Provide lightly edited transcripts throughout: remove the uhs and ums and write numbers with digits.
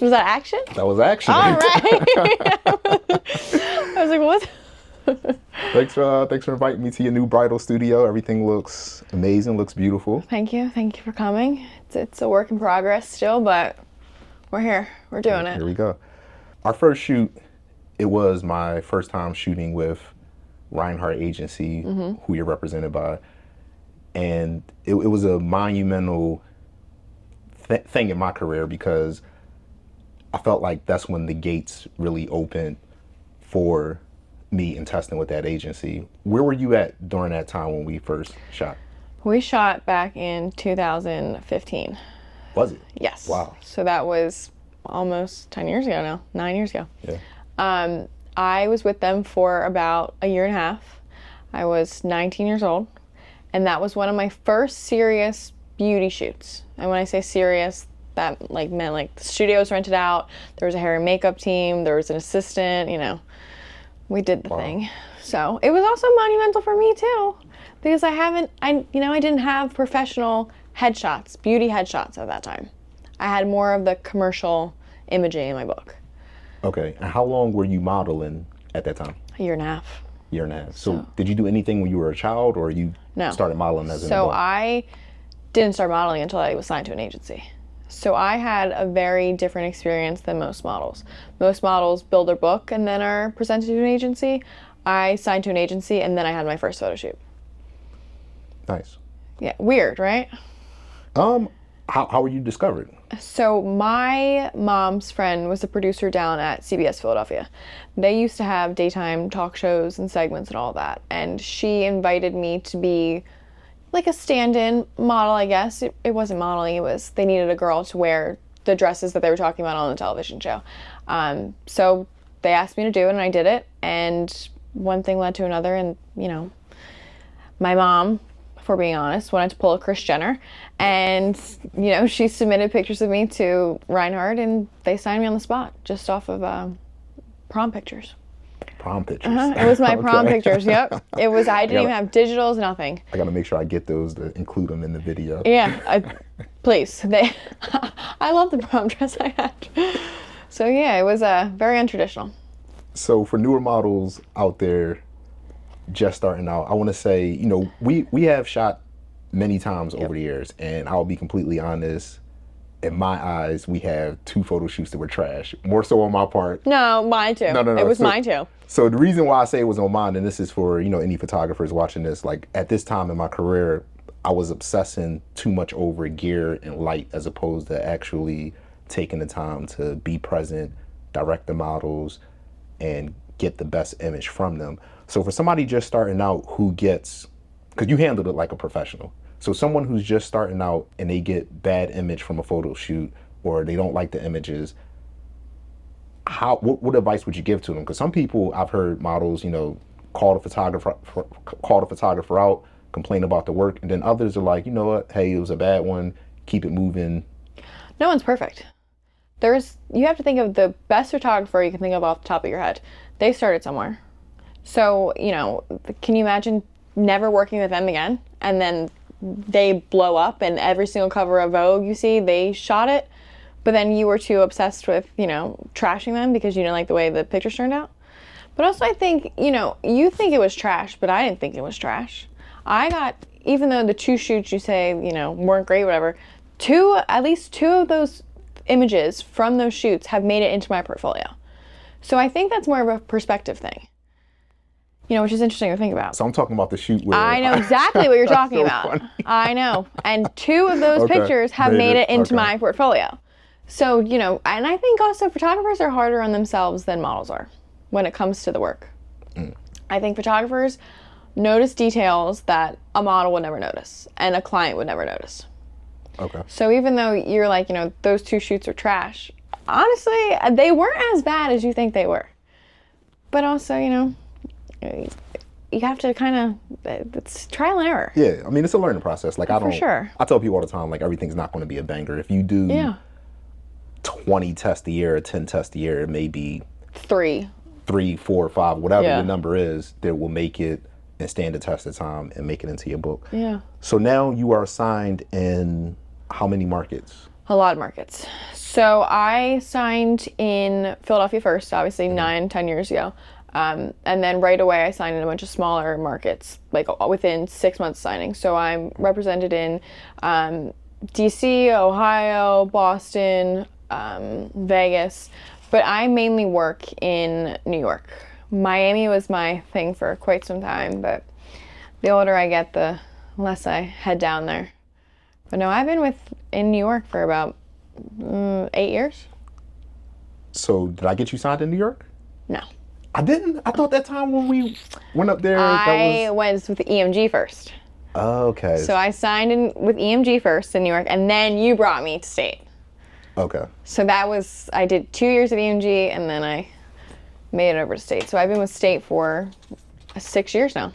Was that action? That was action. All right. I was like, what? Thanks for inviting me to your new bridal studio. Everything looks amazing, looks beautiful. Thank you for coming. It's a work in progress still, but we're here. We're doing it. Here we go. Our first shoot, it was my first time shooting with Reinhardt Agency, who you're represented by, and it was a monumental thing in my career because I felt like that's when the gates really opened for me and testing with that agency. Where were you at during that time when we first shot? We shot back in 2015. Was it? Yes. Wow. So that was almost 10 years ago now, 9 years ago. Yeah. I was with them for about a year and a half. I was 19 years old, and that was one of my first serious beauty shoots. And when I say serious, that meant like the studio was rented out, there was a hair and makeup team, there was an assistant, we did the thing. So it was also monumental for me too, because I didn't have professional headshots, beauty headshots at that time. I had more of the commercial imaging in my book. Okay, and how long were you modeling at that time? A year and a half. Year and a half. So did you do anything when you were a child, or you started modeling as an adult? So I didn't start modeling until I was signed to an agency. So I had a very different experience than most models. Most models build their book and then are presented to an agency. I signed to an agency and then I had my first photo shoot. Nice. Yeah, weird, right? How were you discovered? So my mom's friend was a producer down at CBS Philadelphia. They used to have daytime talk shows and segments and all that. And she invited me to be like a stand-in model, I guess. It wasn't modeling, they needed a girl to wear the dresses that they were talking about on the television show. So they asked me to do it and I did it. And one thing led to another and, my mom, for being honest, wanted to pull a Kris Jenner, and she submitted pictures of me to Reinhardt, and they signed me on the spot just off of prom pictures. Prom pictures. It was my prom pictures. Yep, it was. I didn't even have digitals, nothing. I gotta make sure I get those to include them in the video. Yeah, please. I love the prom dress I had. So yeah, it was very untraditional. So for newer models out there, just starting out, I want to say, we have shot many times over the years, and I'll be completely honest, in my eyes, we have 2 photo shoots that were trash. More so on my part. No, mine too. No. It was mine too. So the reason why I say it was on mine, and this is for, any photographers watching this, like at this time in my career, I was obsessing too much over gear and light as opposed to actually taking the time to be present, direct the models, and get the best image from them. So for somebody just starting out who gets, because you handled it like a professional, so someone who's just starting out and they get bad image from a photo shoot or they don't like the images, what advice would you give to them? Because some people, I've heard models, call the photographer out, complain about the work, and then others are like, you know what, hey, it was a bad one, keep it moving. No one's perfect. You have to think of the best photographer you can think of off the top of your head. They started somewhere. So, can you imagine never working with them again? And then they blow up and every single cover of Vogue you see, they shot it, but then you were too obsessed with, trashing them because you didn't like the way the pictures turned out. But also I think, you think it was trash, but I didn't think it was trash. Even though the 2 shoots you say, weren't great, whatever, at least two of those images from those shoots have made it into my portfolio. So I think that's more of a perspective thing, which is interesting to think about. So I'm talking about the shoot where... I know exactly what you're talking about. Funny. I know. And 2 of those pictures have made it into my portfolio. So, and I think also photographers are harder on themselves than models are when it comes to the work. I think photographers notice details that a model would never notice and a client would never notice. Okay. So even though you're like, those 2 shoots are trash, honestly, they weren't as bad as you think they were. But also, you have to it's trial and error. Yeah, I mean, it's a learning process. Like, For sure. I tell people all the time, like, everything's not going to be a banger. If you do 20 tests a year or 10 tests a year, it may be 3, 4, 5, whatever the number is, that will make it and stand the test of time and make it into your book. Yeah. So now you are assigned in how many markets? A lot of markets. So I signed in Philadelphia first, obviously 9-10 years ago. And then right away I signed in a bunch of smaller markets, like within 6 months of signing. So I'm represented in DC, Ohio, Boston, Vegas, but I mainly work in New York. Miami was my thing for quite some time, but the older I get, the less I head down there. But no, I've been in New York for about 8 years. So did I get you signed in New York? No. I didn't. I thought that time when we went up there, I went with EMG first. Oh, okay. So I signed in with EMG first in New York, and then you brought me to state. Okay. So I did 2 years of EMG, and then I made it over to state. So I've been with state for 6 years now.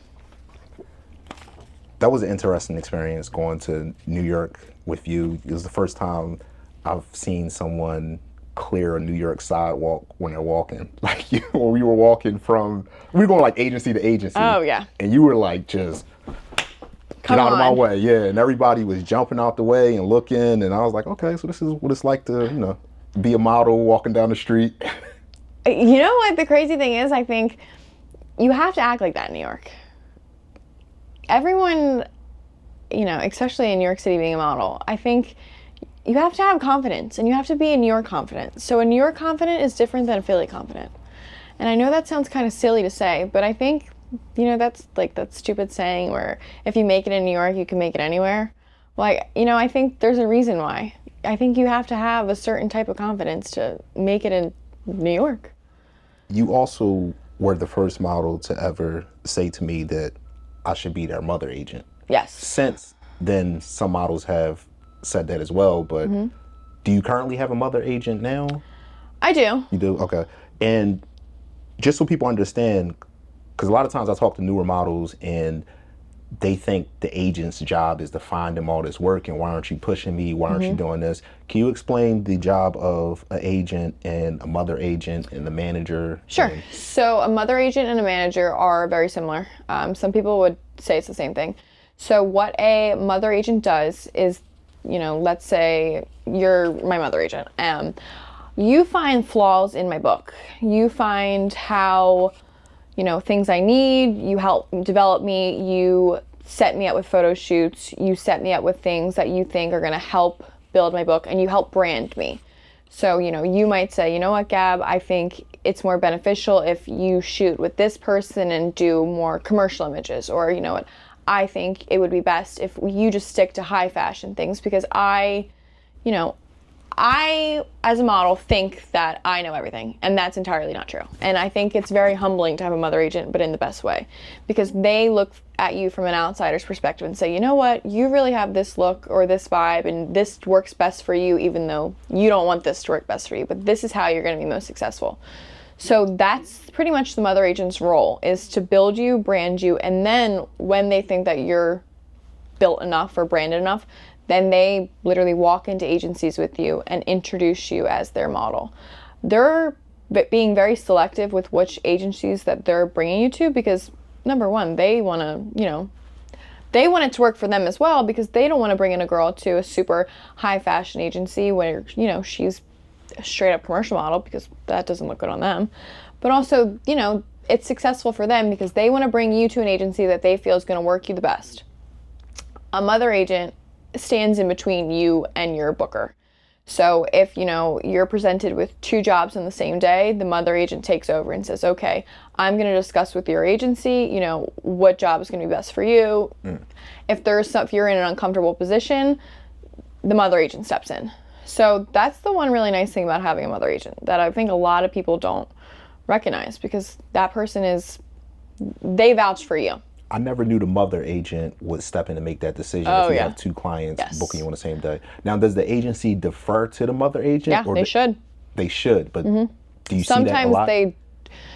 That was an interesting experience going to New York with you. It was the first time I've seen someone clear a New York sidewalk when they're walking. Like when we were walking we were going like agency to agency. Oh, yeah. And you were like, just get out of my way. Yeah. And everybody was jumping out the way and looking. And I was like, okay, so this is what it's like to, be a model walking down the street. You know what the crazy thing is? I think you have to act like that in New York. Everyone, especially in New York City being a model, I think you have to have confidence, and you have to be a New York confident. So a New York confident is different than a Philly confident. And I know that sounds kind of silly to say, but I think, that's like that stupid saying where if you make it in New York, you can make it anywhere. Like, I think there's a reason why. I think you have to have a certain type of confidence to make it in New York. You also were the first model to ever say to me that I should be their mother agent. Yes. Since then, some models have said that as well, but do you currently have a mother agent now? I do. You do? Okay. And just so people understand, because a lot of times I talk to newer models and they think the agent's job is to find them all this work and why aren't you pushing me? Why aren't you doing this? Can you explain the job of an agent and a mother agent and the manager? Sure. So a mother agent and a manager are very similar. Some people would say it's the same thing. So what a mother agent does is, let's say you're my mother agent. You find flaws in my book. You find how, things I need. You help develop me. You set me up with photo shoots. You set me up with things that you think are going to help build my book, and you help brand me. So, you might say, you know what, Gab, I think it's more beneficial if you shoot with this person and do more commercial images. Or, you know what, I think it would be best if you just stick to high fashion things because I, as a model, think that I know everything, and that's entirely not true. And I think it's very humbling to have a mother agent, but in the best way, because they look at you from an outsider's perspective and say, you know what, you really have this look or this vibe, and this works best for you, even though you don't want this to work best for you, but this is how you're going to be most successful. So that's pretty much the mother agent's role, is to build you, brand you, and then when they think that you're built enough or branded enough, then they literally walk into agencies with you and introduce you as their model. They're being very selective with which agencies that they're bringing you to because, number one, they want to, they want it to work for them as well because they don't want to bring in a girl to a super high fashion agency where, she's a straight up commercial model because that doesn't look good on them. But also, it's successful for them because they want to bring you to an agency that they feel is going to work you the best. A mother agent stands in between you and your booker. So if, you're presented with 2 jobs on the same day, the mother agent takes over and says, okay, I'm going to discuss with your agency, what job is going to be best for you. If you're in an uncomfortable position, the mother agent steps in. So that's the one really nice thing about having a mother agent that I think a lot of people don't recognize because that person they vouch for you. I never knew the mother agent would step in and make that decision if you have 2 clients booking you on the same day. Now, does the agency defer to the mother agent? Yeah, they should. They should, but do you see that a lot?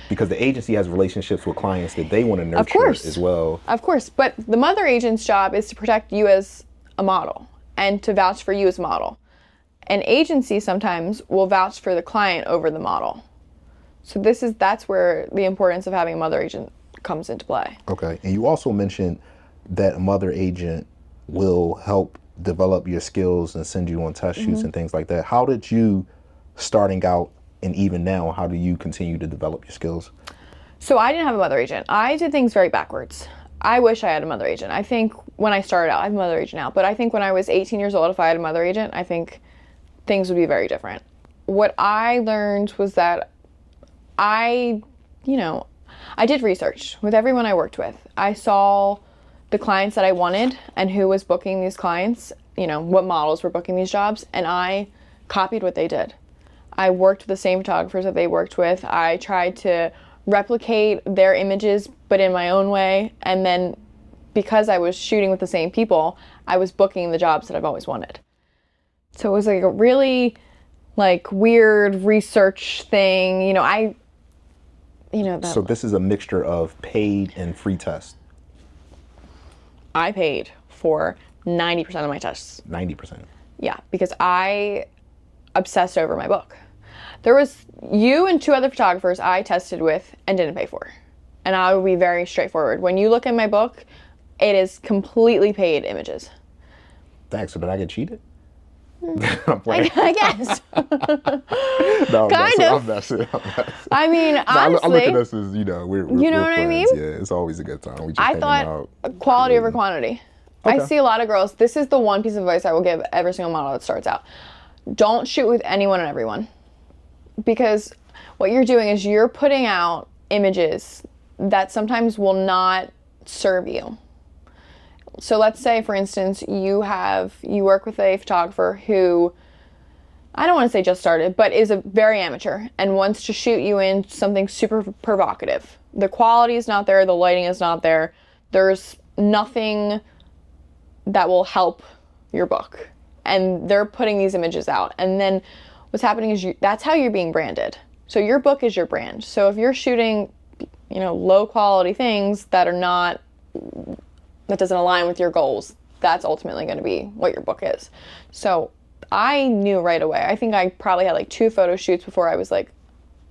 Because the agency has relationships with clients that they want to nurture as well. Of course, but the mother agent's job is to protect you as a model and to vouch for you as a model. An agency sometimes will vouch for the client over the model. So that's where the importance of having a mother agent comes into play. Okay. And you also mentioned that a mother agent will help develop your skills and send you on test shoots and things like that. How did you, starting out and even now, how do you continue to develop your skills? So I didn't have a mother agent. I did things very backwards. I wish I had a mother agent. I think when I started out, I have a mother agent now, but I think when I was 18 years old, if I had a mother agent, I think things would be very different. What I learned was that I did research with everyone I worked with. I saw the clients that I wanted and who was booking these clients, what models were booking these jobs, and I copied what they did. I worked with the same photographers that they worked with. I tried to replicate their images, but in my own way. And then because I was shooting with the same people, I was booking the jobs that I've always wanted. So it was like a really weird research thing. So this is a mixture of paid and free tests. I paid for 90% of my tests. 90%. Yeah, because I obsessed over my book. There was you and 2 other photographers I tested with and didn't pay for. And I would be very straightforward. When you look at my book, it is completely paid images. Thanks. So did I get cheated? I guess. No, kind of. I'm messing. I mean, honestly. I look at us as, we're you know what I mean? Yeah, it's always a good time. We just I thought quality over quantity. Okay. I see a lot of girls. This is the one piece of advice I will give every single model that starts out. Don't shoot with anyone and everyone. Because what you're doing is you're putting out images that sometimes will not serve you. So let's say, for instance, you work with a photographer who, I don't want to say just started, but is a very amateur and wants to shoot you in something super provocative. The quality is not there, the lighting is not there, there's nothing that will help your book. And they're putting these images out. And then what's happening is that's how you're being branded. So your book is your brand. So if you're shooting, low quality things that doesn't align with your goals, that's ultimately going to be what your book is. So I knew right away. I think I probably had 2 photo shoots before I was like,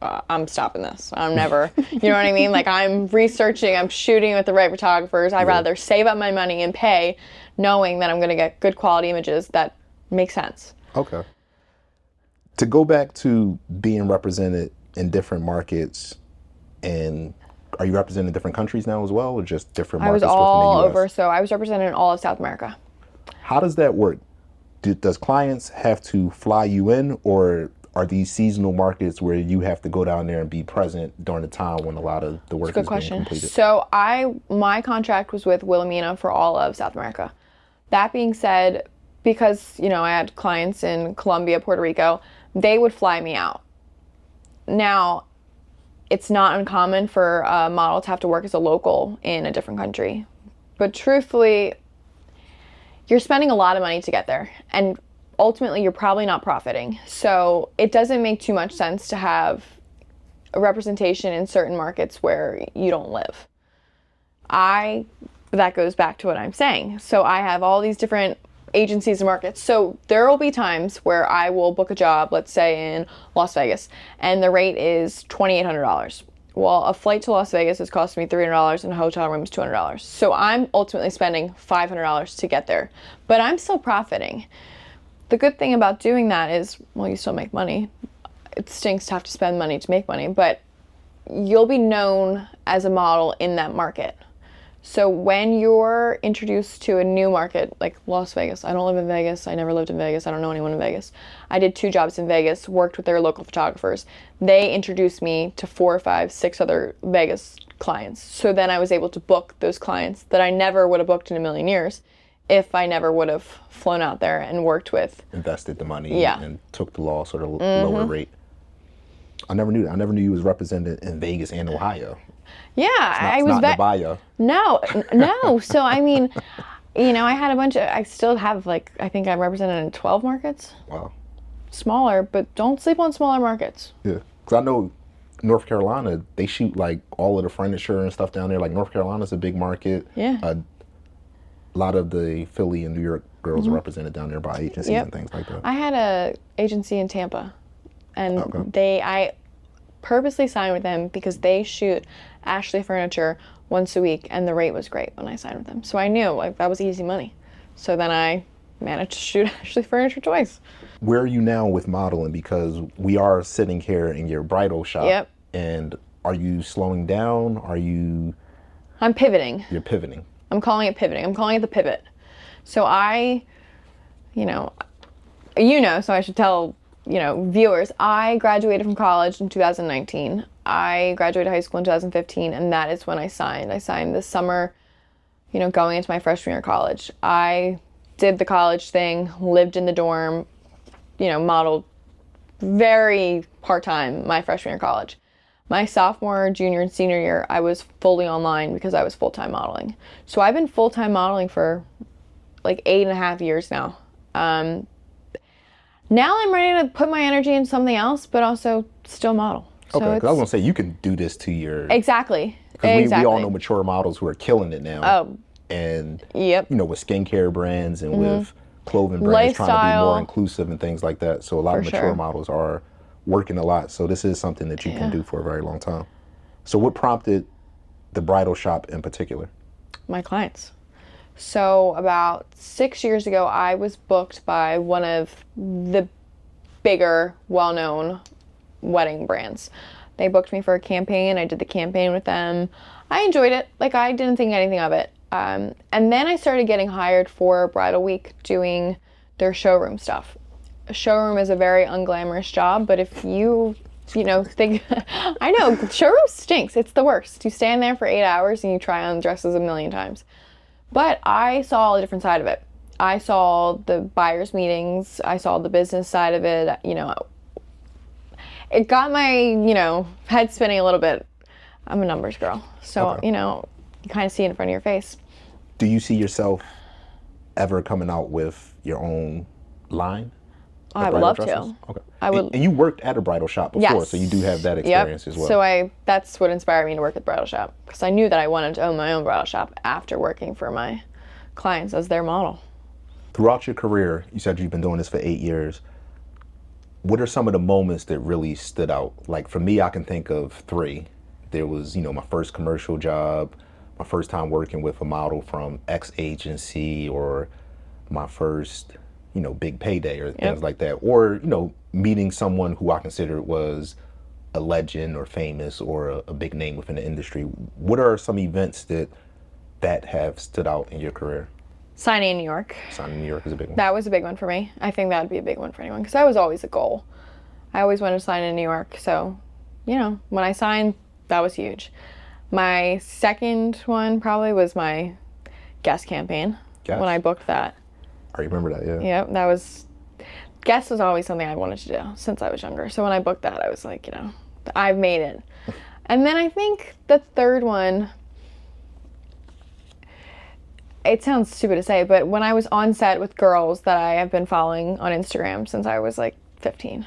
I'm stopping this. I'm never, you know what I mean? I'm researching, I'm shooting with the right photographers. I'd rather save up my money and pay knowing that I'm going to get good quality images that make sense. Okay. To go back to being represented in different markets, and are you representing different countries now as well, or just different markets within the US? I was all over, so I was represented in all of South America. How does that work? Does clients have to fly you in, or are these seasonal markets where you have to go down there and be present during the time when a lot of the work is being completed? So my contract was with Wilhelmina for all of South America. That being said, because I had clients in Colombia, Puerto Rico, they would fly me out. Now, it's not uncommon for a model to have to work as a local in a different country. But truthfully, you're spending a lot of money to get there. And ultimately, you're probably not profiting. So it doesn't make too much sense to have a representation in certain markets where you don't live. That goes back to what I'm saying. So I have all these different agencies and markets. So there will be times where I will book a job, let's say in Las Vegas, and the rate is $2,800. Well, a flight to Las Vegas is costing me $300 and a hotel room is $200. So I'm ultimately spending $500 to get there, but I'm still profiting. The good thing about doing that is, well, you still make money. It stinks to have to spend money to make money, but you'll be known as a model in that market. So when you're introduced to a new market, like Las Vegas, I don't live in Vegas, I never lived in Vegas, I don't know anyone in Vegas. I did 2 jobs in Vegas, worked with their local photographers. They introduced me to 4, 5, 6 other Vegas clients. So then I was able to book those clients that I never would have booked in a million years if I never would have flown out there and worked with. Invested the money and took the lower rate. I never knew that. I never knew you was represented in Vegas and Ohio. Yeah, I was Nevaeh. No. So I mean, I had a bunch of. I still have I think I'm represented in 12 markets. Wow. Smaller, but don't sleep on smaller markets. Yeah, because I know North Carolina, they shoot all of the furniture and stuff down there. North Carolina's a big market. Yeah. A lot of the Philly and New York girls are represented down there by agencies and things like that. I had a agency in Tampa, and I purposely signed with them because they shoot Ashley furniture once a week, and the rate was great when I signed with them. So I knew that was easy money. So then I managed to shoot Ashley Furniture twice. Where are you now with modeling? Because we are sitting here in your bridal shop. Yep. And are you slowing down? I'm pivoting. You're pivoting. I'm calling it pivoting. I'm calling it the pivot. So so I should tell, viewers, I graduated from college in 2019. I graduated high school in 2015, and that is when I signed. I signed this summer, going into my freshman year of college. I did the college thing, lived in the dorm, modeled very part-time my freshman year of college. My sophomore, junior, and senior year, I was fully online because I was full-time modeling. So I've been full-time modeling for like 8.5 years now. Now I'm ready to put my energy into something else, but also still model. So okay, because I was gonna say you can do this to your exactly. Because we all know mature models who are killing it now. Oh, and yep. With skincare brands and with clothing brands Lifestyle. trying to be more inclusive and things like that. So a lot of mature sure. models are working a lot. So this is something that you can do for a very long time. So what prompted the bridal shop in particular? My clients. So about 6 years ago, I was booked by one of the bigger, well-known wedding brands. They booked me for a campaign. I did the campaign with them. I enjoyed it. Like, I didn't think anything of it. And then I started getting hired for Bridal Week doing their showroom stuff. A showroom is a very unglamorous job, but if you think, I know, showroom stinks. It's the worst. You stand there for 8 hours and you try on dresses a million times. But I saw a different side of it. I saw the buyers' meetings. I saw the business side of it. It got my, head spinning a little bit. I'm a numbers girl. So, okay. you kind of see it in front of your face. Do you see yourself ever coming out with your own line? Oh, I would love dresses? to. Okay. I would. And you worked at a bridal shop before, Yes. so you do have that experience as well. So that's what inspired me to work at the bridal shop, because I knew that I wanted to own my own bridal shop after working for my clients as their model. Throughout your career, you said you've been doing this for 8 years. What are some of the moments that really stood out? Like for me, I can think of 3. There was, my first commercial job, my first time working with a model from X agency, or my first, big payday or things like that. Or, meeting someone who I considered was a legend or famous or a big name within the industry. What are some events that have stood out in your career? Signing in New York. Signing in New York is a big one. That was a big one for me. I think that would be a big one for anyone, because that was always a goal. I always wanted to sign in New York. So, when I signed, that was huge. My second one probably was my Guess campaign. Guess? When I booked that. I remember that, yeah. Yeah, Guess was always something I wanted to do since I was younger. So when I booked that, I was like, I've made it. And then I think the third one, it sounds stupid to say, but when I was on set with girls that I have been following on Instagram since I was like 15,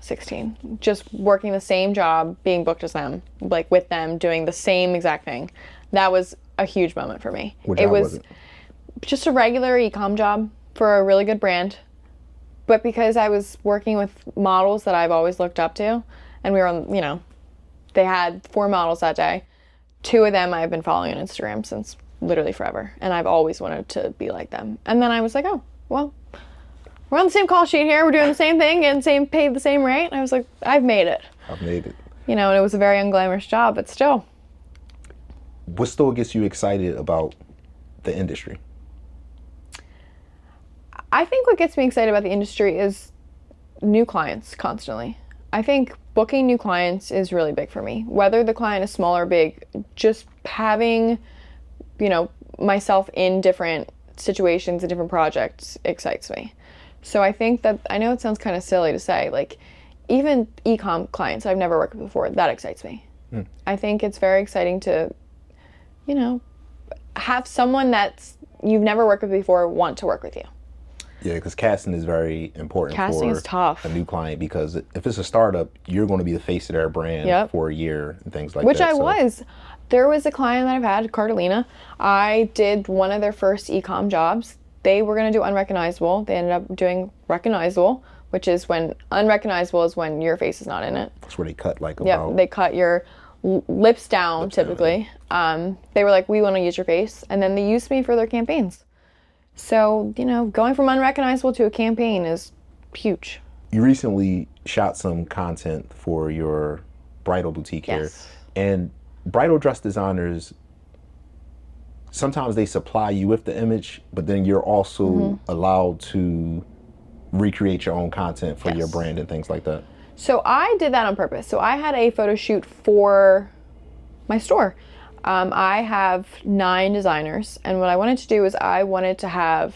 16, just working the same job, being booked as them, like with them, doing the same exact thing. That was a huge moment for me. What job was it? Just a regular e-com job for a really good brand. But because I was working with models that I've always looked up to, and we were on, they had 4 models that day. 2 of them I've been following on Instagram since literally forever. And I've always wanted to be like them. And then I was like, oh, well, we're on the same call sheet here. We're doing the same thing, getting paid the same rate. And I was like, I've made it. I've made it. And it was a very unglamorous job, but still. What still gets you excited about the industry? I think what gets me excited about the industry is new clients constantly. I think booking new clients is really big for me. Whether the client is small or big, just having, myself in different situations and different projects excites me. So I think that, I know it sounds kind of silly to say, like, even e-com clients I've never worked with before, that excites me. I think it's very exciting to, have someone that's you've never worked with before want to work with you. Yeah, because casting is very important. Casting for is tough. A new client, because if it's a startup, you're going to be the face of their brand for a year and things like that. Which I was. There was a client that I've had, Cartolina. I did one of their first e-com jobs. They were going to do unrecognizable. They ended up doing recognizable, which is when unrecognizable is when your face is not in it. That's where they cut they cut your lips down typically. They were like, we want to use your face. And then they used me for their campaigns. So, going from unrecognizable to a campaign is huge. You recently shot some content for your bridal boutique here. Yes. And bridal dress designers, sometimes they supply you with the image, but then you're also allowed to recreate your own content for your brand and things like that. So I did that on purpose. So I had a photo shoot for my store. I have 9 designers, and what I wanted to do is I wanted to have,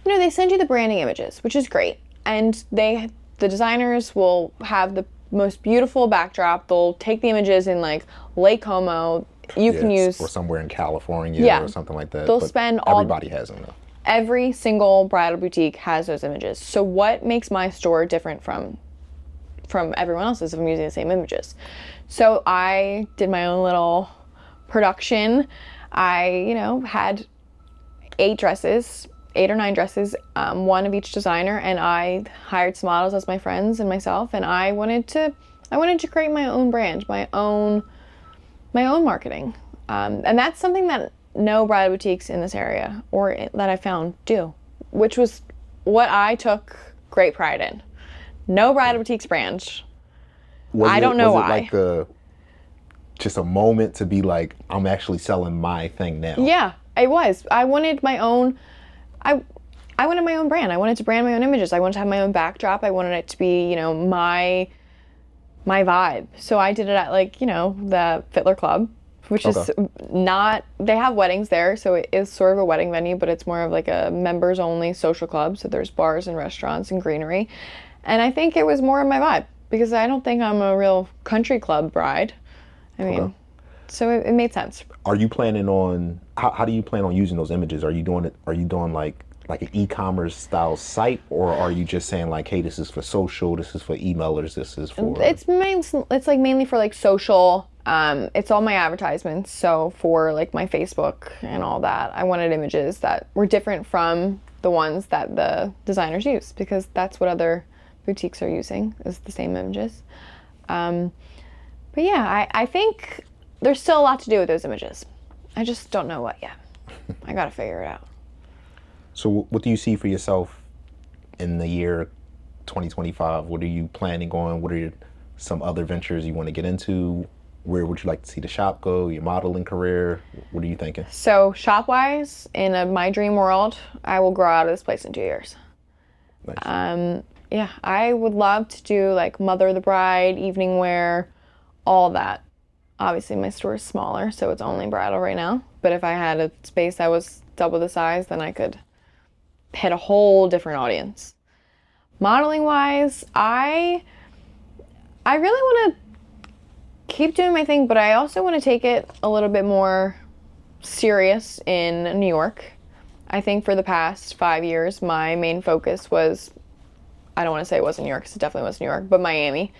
they send you the branding images, which is great, and the designers will have the most beautiful backdrop. They'll take the images in like Lake Como. You can use or somewhere in California or something like that. They'll spend everybody has them though. Every single bridal boutique has those images. So what makes my store different from everyone else's if I'm using the same images? So I did my own little production. I, had 8 or 9 dresses, one of each designer, and I hired some models as my friends and myself, and I wanted to create my own brand, my own marketing. And that's something that no bridal boutiques in this area or that I found do, which was what I took great pride in. No bridal boutiques brand. I don't know why. Was it like just a moment to be like, I'm actually selling my thing now? Yeah, it was. I wanted my own. I wanted my own brand. I wanted to brand my own images. I wanted to have my own backdrop. I wanted it to be, my vibe. So I did it at the Fittler Club, which is not, they have weddings there, so it is sort of a wedding venue, but it's more of like a members only social club. So there's bars and restaurants and greenery. And I think it was more of my vibe because I don't think I'm a real country club bride. I mean, so it made sense. Are you planning on, how do you plan on using those images? Are you doing like an e-commerce style site, or are you just saying like, hey, this is for social, this is for emailers, this is for... It's like mainly for like social. It's all my advertisements. So for like my Facebook and all that, I wanted images that were different from the ones that the designers use, because that's what other boutiques are using, is the same images. But yeah, I think there's still a lot to do with those images. I just don't know what yet. I gotta figure it out. So what do you see for yourself in the year 2025? What are you planning on? What are some other ventures you want to get into? Where would you like to see the shop go? Your modeling career? What are you thinking? So shop-wise, in my dream world, I will grow out of this place in 2 years. Nice. Yeah, I would love to do like mother of the bride, evening wear, all that. Obviously, my store is smaller, so it's only bridal right now. But if I had a space that was double the size, then I could hit a whole different audience. Modeling wise, I really want to keep doing my thing, but I also want to take it a little bit more serious in New York. I think for the past 5 years, my main focus was, I don't want to say it wasn't New York, because it definitely was New York, but Miami.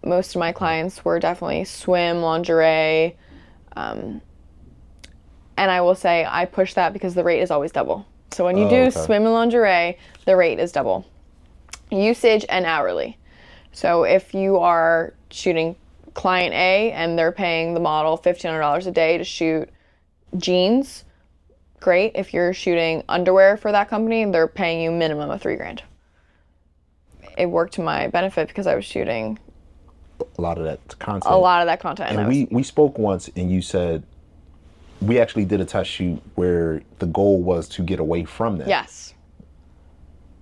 Most of my clients were definitely swim, lingerie, and I will say I push that because the rate is always double. So when you do swim and lingerie, the rate is double. Usage and hourly. So if you are shooting client A and they're paying the model $1,500 a day to shoot jeans, great. If you're shooting underwear for that company, they're paying you minimum of $3,000. It worked to my benefit because I was shooting a lot of that content. And we spoke once and you said, we actually did a test shoot where the goal was to get away from that. Yes.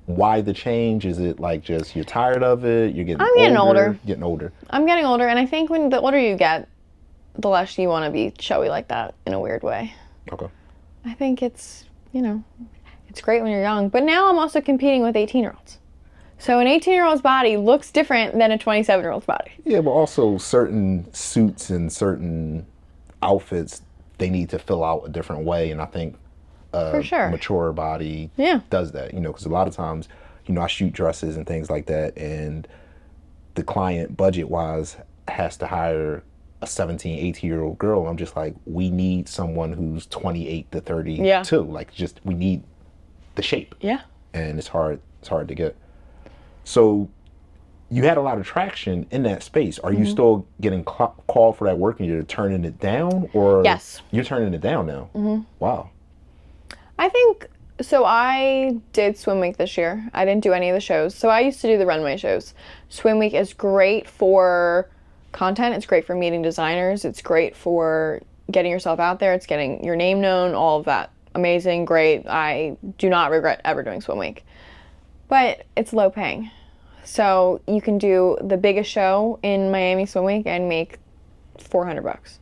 Why the change? Is it like just you're tired of it? You're getting older. Getting older. I'm getting older, and I think when the older you get, the less you want to be showy like that in a weird way. Okay. I think it's great when you're young, but now I'm also competing with 18-year-olds. So an 18-year-old's body looks different than a 27-year-old's body. Yeah, but also certain suits and certain outfits, they need to fill out a different way, and I think for sure. a mature body does that, because a lot of times, I shoot dresses and things like that, and the client budget-wise has to hire a 17, 18-year-old girl. I'm just like, we need someone who's 28 to 32. Like, just, we need the shape. Yeah. And it's hard to get. So you had a lot of traction in that space. Are you still getting called for that work and you're turning it down? Or yes. You're turning it down now? Mm-hmm. Wow. I think So I did Swim Week this year. I didn't do any of the shows. So I used to do the runway shows. Swim Week is great for content. It's great for meeting designers. It's great for getting yourself out there. It's getting your name known, all of that. Amazing, great. I do not regret ever doing Swim Week. But it's low paying. So you can do the biggest show in Miami Swim Week and make $400.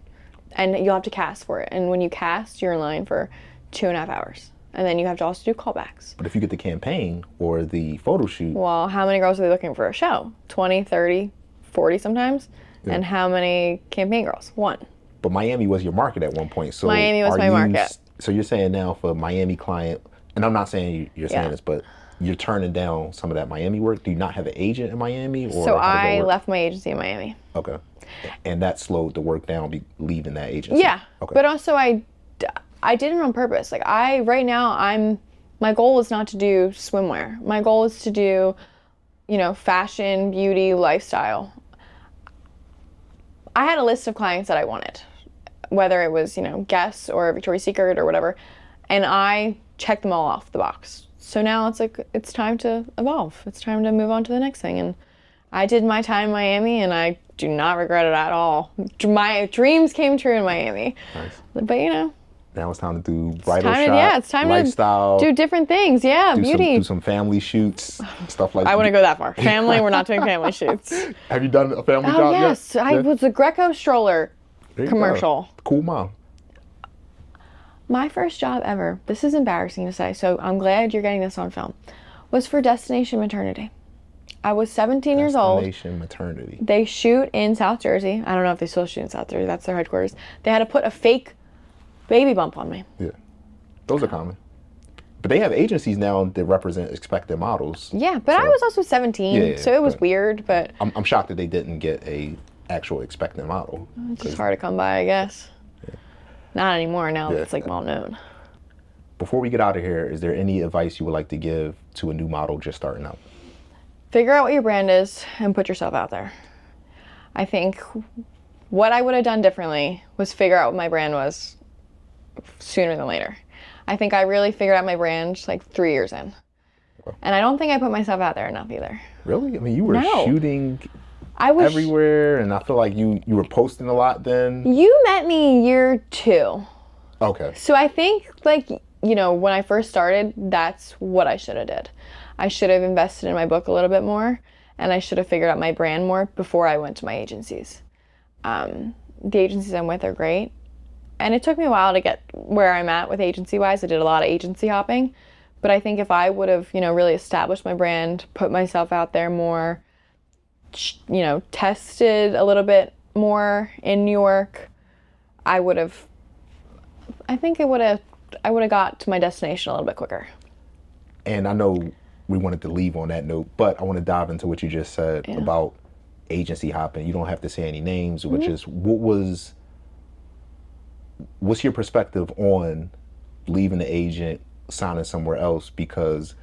And you'll have to cast for it. And when you cast, you're in line for 2.5 hours. And then you have to also do callbacks. But if you get the campaign or the photo shoot. Well, how many girls are they looking for a show? 20, 30, 40 sometimes? Yeah. And how many campaign girls? 1. But Miami was your market at one point. So Miami was my market. So you're saying now for a Miami client, and I'm not saying you're saying this, but you're turning down some of that Miami work. Do you not have an agent in Miami? Or so I left my agency in Miami. Okay. And that slowed the work down, leaving that agency? Yeah. Okay. But also I did it on purpose. Like right now, my goal is not to do swimwear. My goal is to do, fashion, beauty, lifestyle. I had a list of clients that I wanted, whether it was, Guess or Victoria's Secret or whatever, and I checked them all off the box. So now it's like, it's time to evolve. It's time to move on to the next thing. And I did my time in Miami, and I do not regret it at all. My dreams came true in Miami. Nice. But, now it's time to do bridal it's time lifestyle, to do different things. Yeah, beauty. Do some family shoots, stuff like that. I wouldn't go that far. Family, we're not doing family shoots. Have you done a family job yet? Yes. I was a Greco stroller commercial. Cool mom. My first job ever, this is embarrassing to say, so I'm glad you're getting this on film, was for Destination Maternity. I was 17 years old. Destination Maternity. They shoot in South Jersey. I don't know if they still shoot in South Jersey. That's their headquarters. They had to put a fake baby bump on me. Yeah. Those are common. But they have agencies now that represent expected models. Yeah, but I was also 17, so it was weird, but... I'm shocked that they didn't get a actual expected model. It's just hard to come by, I guess. Yeah. Not anymore. Now it's like well known. Before we get out of here, is there any advice you would like to give to a new model just starting out? Figure out what your brand is and put yourself out there. I think what I would have done differently was figure out what my brand was sooner than later. I think I really figured out my brand like 3 years in. And I don't think I put myself out there enough either. Really? I mean, you were shooting everywhere, and I feel like you were posting a lot then. You met me year 2. Okay. So I think when I first started, that's what I should have did. I should have invested in my book a little bit more, and I should have figured out my brand more before I went to my agencies. The agencies I'm with are great. And it took me a while to get where I'm at with agency-wise. I did a lot of agency hopping. But I think if I would have, really established my brand, put myself out there more, tested a little bit more in New York, I would have got to my destination a little bit quicker. And I know we wanted to leave on that note, but I want to dive into what you just said about agency hopping. You don't have to say any names, but just what's your perspective on leaving the agent, signing somewhere else? Because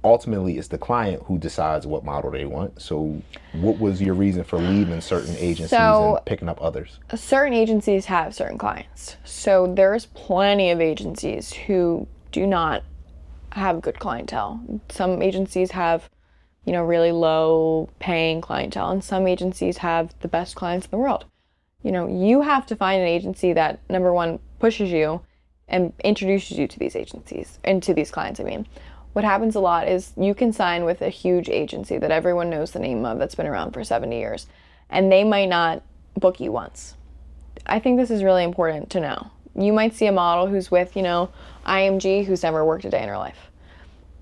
ultimately it's the client who decides what model they want. So what was your reason for leaving certain agencies and picking up others? Certain agencies have certain clients. So there's plenty of agencies who do not have good clientele. Some agencies have, really low paying clientele, and some agencies have the best clients in the world. You have to find an agency that, number one, pushes you and introduces you to these agencies and to these clients. What happens a lot is you can sign with a huge agency that everyone knows the name of, that's been around for 70 years, and they might not book you once. I think this is really important to know. You might see a model who's with, IMG, who's never worked a day in her life,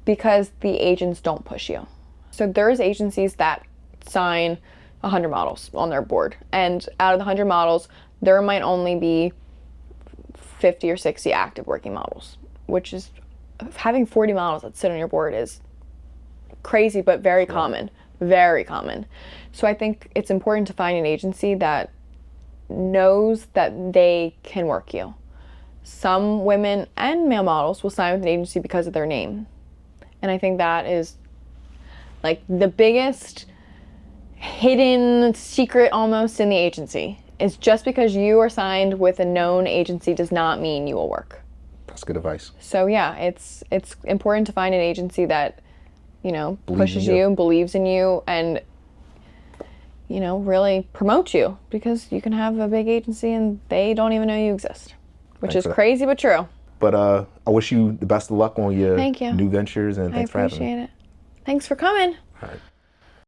because the agents don't push you. So there's agencies that sign 100 models on their board, and out of the 100 models, there might only be 50 or 60 active working models, which is, having 40 models that sit on your board is crazy, but very common. So I think it's important to find an agency that knows that they can work you. Some women and male models will sign with an agency because of their name. And I think that is like the biggest hidden secret almost in the agency, is just because you are signed with a known agency does not mean you will work. That's good advice. So yeah, it's important to find an agency that, you know, Believes in pushes you. you and believes in you and, you know, really promotes you, because you can have a big agency and they don't even know you exist, which Thanks is for that. crazy but true. But I wish you the best of luck on your Thank you. new ventures, and I thanks for having me. appreciate it. Thanks for coming. All right.